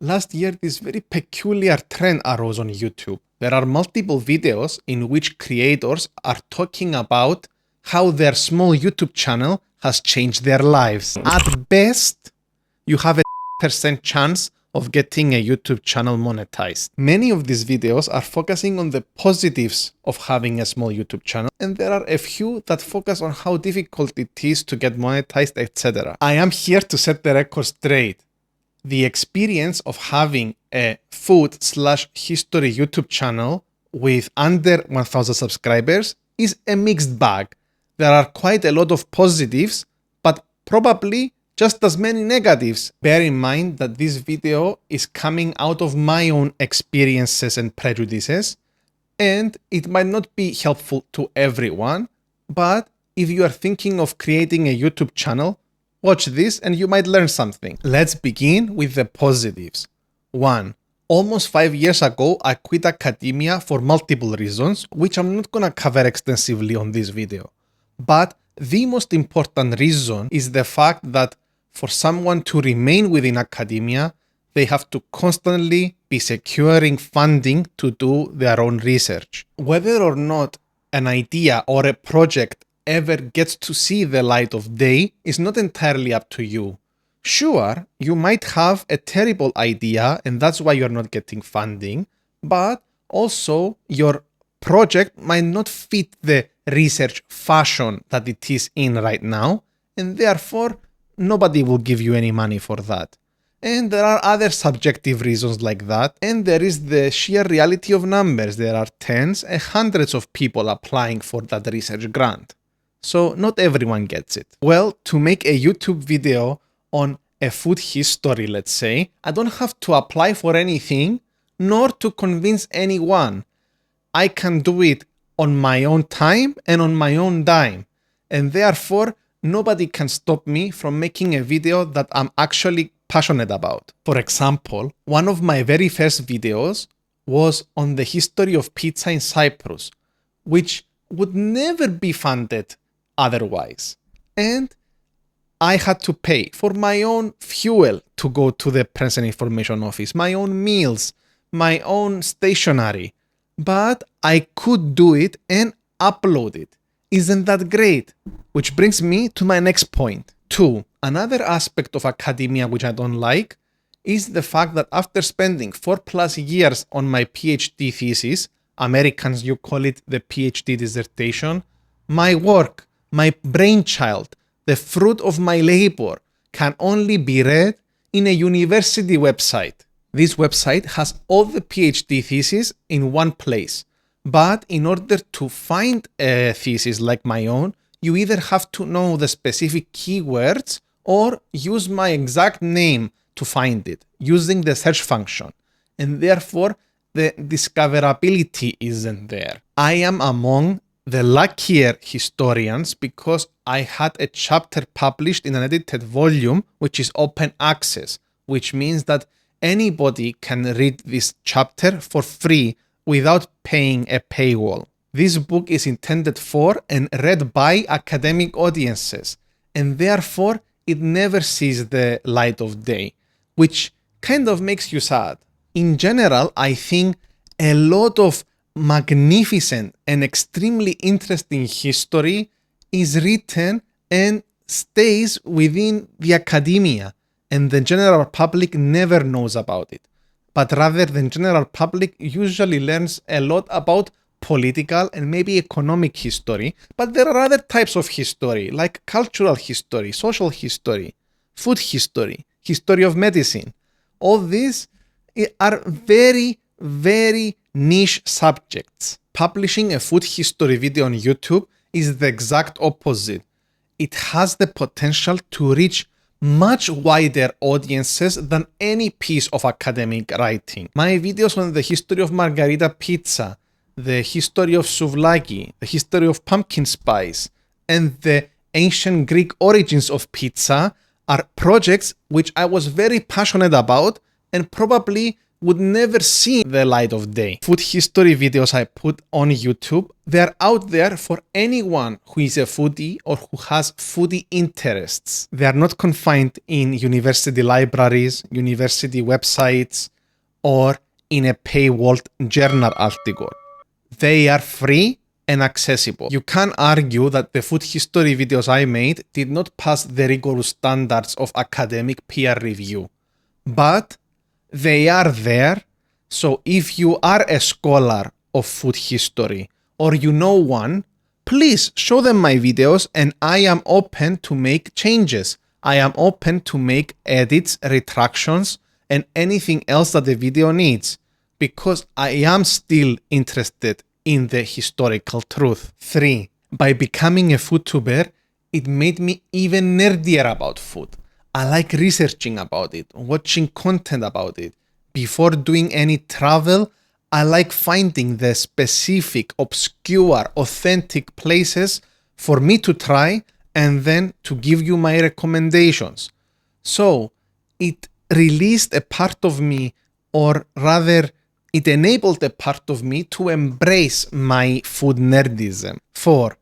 Last year, this very peculiar trend arose on YouTube. There are multiple videos in which creators are talking about how their small YouTube channel has changed their lives. At best, you have a percent chance of getting a YouTube channel monetized. Many of these videos are focusing on the positives of having a small YouTube channel, and there are a few that focus on how difficult it is to get monetized, etc. I am here to set the record straight. The experience of having a food/history YouTube channel with under 1,000 subscribers is a mixed bag. There are quite a lot of positives, but probably just as many negatives. Bear in mind that this video is coming out of my own experiences and prejudices, and it might not be helpful to everyone, but if you are thinking of creating a YouTube channel, watch this and you might learn something. Let's begin with the positives. 1. Almost 5 years ago, I quit academia for multiple reasons, which I'm not gonna cover extensively on this video. But the most important reason is the fact that for someone to remain within academia, they have to constantly be securing funding to do their own research. Whether or not an idea or a project ever gets to see the light of day is not entirely up to you. Sure, you might have a terrible idea and that's why you're not getting funding, but also your project might not fit the research fashion that it is in right now, and therefore nobody will give you any money for that. And there are other subjective reasons like that, and there is the sheer reality of numbers. There are tens and hundreds of people applying for that research grant. So not everyone gets it. Well, to make a YouTube video on a food history, let's say, I don't have to apply for anything, nor to convince anyone. I can do it on my own time and on my own dime. And therefore, nobody can stop me from making a video that I'm actually passionate about. For example, one of my very first videos was on the history of pizza in Cyprus, which would never be funded otherwise. And I had to pay for my own fuel to go to the Press and Information Office, my own meals, my own stationery. But I could do it and upload it. Isn't that great? Which brings me to my next point. 2. Another aspect of academia which I don't like is the fact that after spending 4+ years on my PhD thesis, Americans you call it the PhD dissertation, my work, my brainchild, the fruit of my labor can only be read in a university website. This website has all the PhD theses in one place. But in order to find a thesis like my own, you either have to know the specific keywords or use my exact name to find it using the search function. And therefore, the discoverability isn't there. I am among the luckier historians because I had a chapter published in an edited volume, which is open access, which means that anybody can read this chapter for free without paying a paywall. This book is intended for and read by academic audiences, and therefore it never sees the light of day, which kind of makes you sad. In general, I think a lot of magnificent and extremely interesting history is written and stays within the academia, and the general public never knows about it. But rather the general public usually learns a lot about political and maybe economic history, but there are other types of history like cultural history, social history, food history, history of medicine. All these are very, very niche subjects. Publishing a food history video on YouTube is the exact opposite. It has the potential to reach much wider audiences than any piece of academic writing. My videos on the history of margarita pizza, the history of souvlaki, the history of pumpkin spice, and the ancient Greek origins of pizza are projects which I was very passionate about and probably would never see the light of day. Food history videos I put on YouTube, they're out there for anyone who is a foodie or who has foodie interests. They are not confined in university libraries, university websites, or in a paywalled journal article. They are free and accessible. You can argue that the food history videos I made did not pass the rigorous standards of academic peer review, but they are there. So if you are a scholar of food history or you know one, please show them my videos and I am open to make changes. I am open to make edits, retractions, and anything else that the video needs, because I am still interested in the historical truth. 3. By becoming a foodtuber, it made me even nerdier about food. I like researching about it, watching content about it. Before doing any travel, I like finding the specific, obscure, authentic places for me to try and then to give you my recommendations. So it released a part of me, or rather, it enabled a part of me to embrace my food nerdism. 4.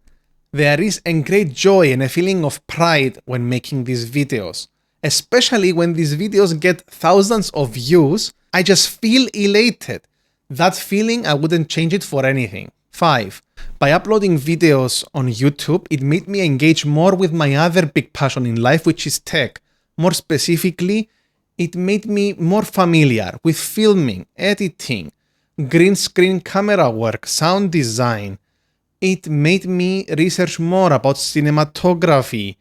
There is a great joy and a feeling of pride when making these videos. Especially when these videos get thousands of views, I just feel elated. That feeling, I wouldn't change it for anything. 5. By uploading videos on YouTube, it made me engage more with my other big passion in life, which is tech. More specifically, it made me more familiar with filming, editing, green screen camera work, sound design. It made me research more about cinematography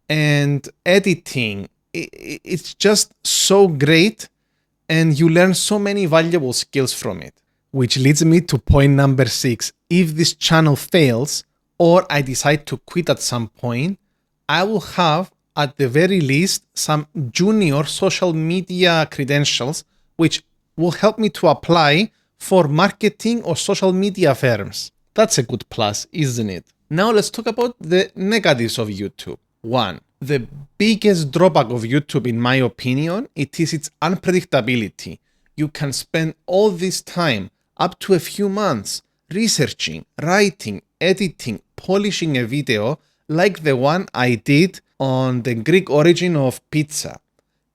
and editing. It's just so great, and you learn so many valuable skills from it. Which leads me to point number 6. If this channel fails, or I decide to quit at some point, I will have, at the very least, some junior social media credentials, which will help me to apply for marketing or social media firms. That's a good plus, isn't it? Now let's talk about the negatives of YouTube. 1. The biggest drawback of YouTube, in my opinion, it is its unpredictability. You can spend all this time, up to a few months, researching, writing, editing, polishing a video like the one I did on the Greek origin of pizza,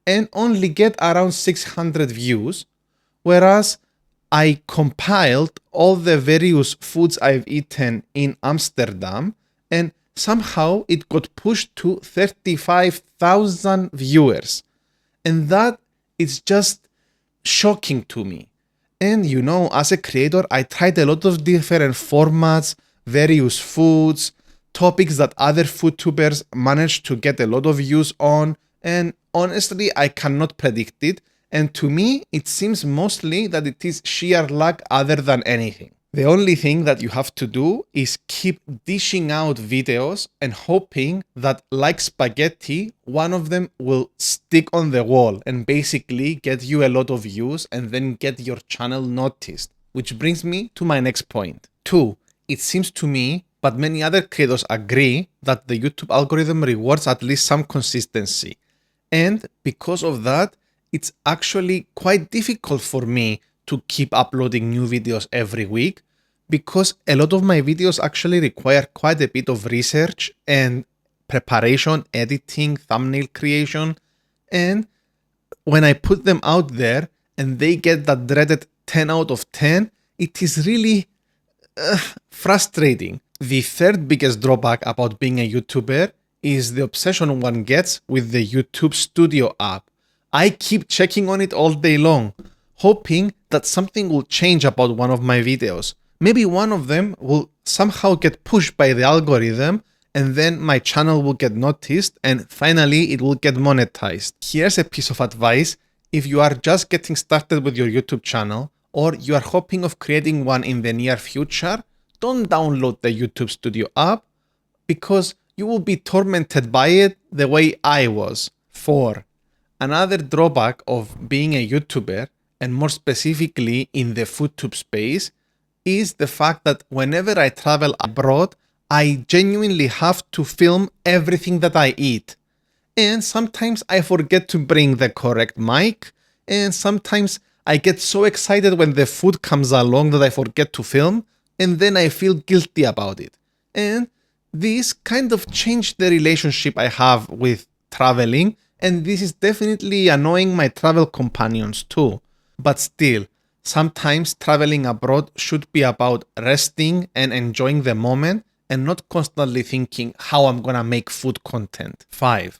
and only get around 600 views, whereas I compiled all the various foods I've eaten in Amsterdam, and somehow it got pushed to 35,000 viewers. And that is just shocking to me. And you know, as a creator, I tried a lot of different formats, various foods, topics that other foodtubers managed to get a lot of views on. And honestly, I cannot predict it. And to me, it seems mostly that it is sheer luck other than anything. The only thing that you have to do is keep dishing out videos and hoping that, like spaghetti, one of them will stick on the wall and basically get you a lot of views and then get your channel noticed. Which brings me to my next point. 2. It seems to me, but many other creators agree, that the YouTube algorithm rewards at least some consistency. And because of that, it's actually quite difficult for me to keep uploading new videos every week, because a lot of my videos actually require quite a bit of research and preparation, editing, thumbnail creation. And when I put them out there and they get that dreaded 10 out of 10, it is really frustrating. The third biggest drawback about being a YouTuber is the obsession one gets with the YouTube Studio app. I keep checking on it all day long, hoping that something will change about one of my videos. Maybe one of them will somehow get pushed by the algorithm, and then my channel will get noticed and finally it will get monetized. Here's a piece of advice. If you are just getting started with your YouTube channel, or you are hoping of creating one in the near future, don't download the YouTube Studio app, because you will be tormented by it the way I was. 4. Another drawback of being a YouTuber, and more specifically in the FoodTube space, is the fact that whenever I travel abroad, I genuinely have to film everything that I eat. And sometimes I forget to bring the correct mic, and sometimes I get so excited when the food comes along that I forget to film, and then I feel guilty about it. And this kind of changed the relationship I have with traveling, and this is definitely annoying my travel companions too. But still, sometimes traveling abroad should be about resting and enjoying the moment and not constantly thinking how I'm gonna make food content. 5.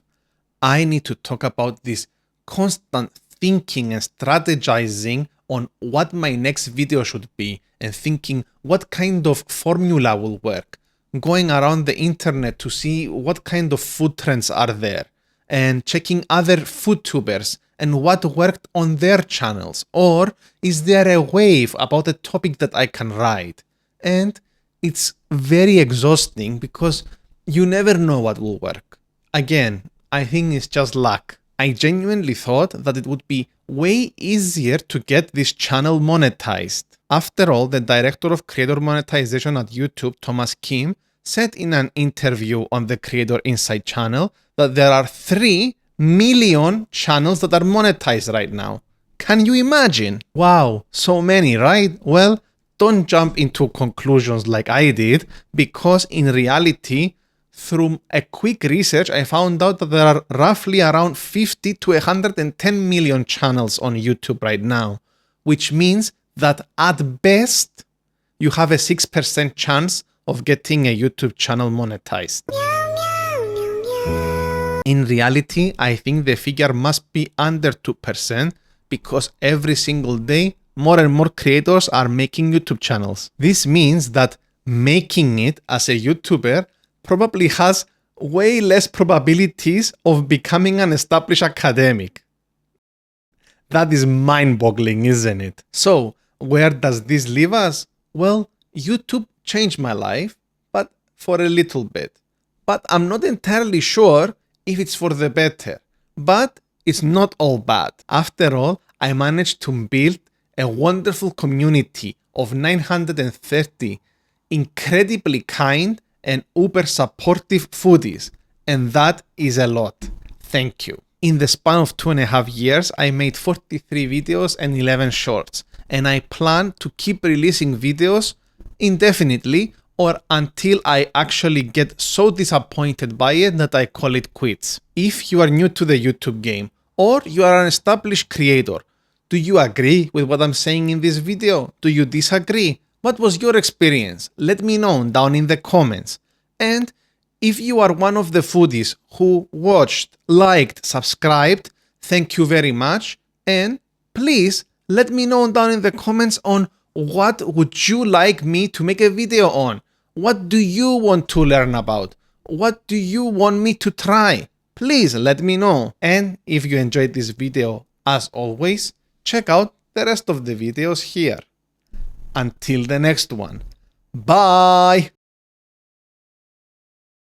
I need to talk about this constant thinking and strategizing on what my next video should be and thinking what kind of formula will work. Going around the internet to see what kind of food trends are there and checking other FoodTubers and what worked on their channels, or is there a wave about a topic that I can ride? And it's very exhausting because you never know what will work. Again, I think it's just luck. I genuinely thought that it would be way easier to get this channel monetized. After all, the director of creator monetization at YouTube, Thomas Kim, said in an interview on the Creator Insight channel that there are 3 million channels that are monetized right now. Can you imagine? Wow, so many, right? Well, don't jump into conclusions like I did, because in reality, through a quick research, I found out that there are roughly around 50 to 110 million channels on YouTube right now, which means that at best, you have a 6% chance of getting a YouTube channel monetized. In reality, I think the figure must be under 2% because every single day, more and more creators are making YouTube channels. This means that making it as a YouTuber probably has way less probabilities of becoming an established academic. That is mind-boggling, isn't it? So, where does this leave us? Well, YouTube changed my life, but for a little bit. But I'm not entirely sure if it's for the better. But it's not all bad. After all, I managed to build a wonderful community of 930 incredibly kind and uber supportive foodies, and that is a lot. Thank you. In the span of 2.5 years, I made 43 videos and 11 shorts, and I plan to keep releasing videos indefinitely or until I actually get so disappointed by it that I call it quits. If you are new to the YouTube game or you are an established creator, do you agree with what I'm saying in this video? Do you disagree? What was your experience? Let me know down in the comments. And if you are one of the foodies who watched, liked, subscribed, thank you very much. And please let me know down in the comments on what would you like me to make a video on? What do you want to learn about? What do you want me to try? Please let me know. And if you enjoyed this video, as always, check out the rest of the videos here. Until the next one. Bye!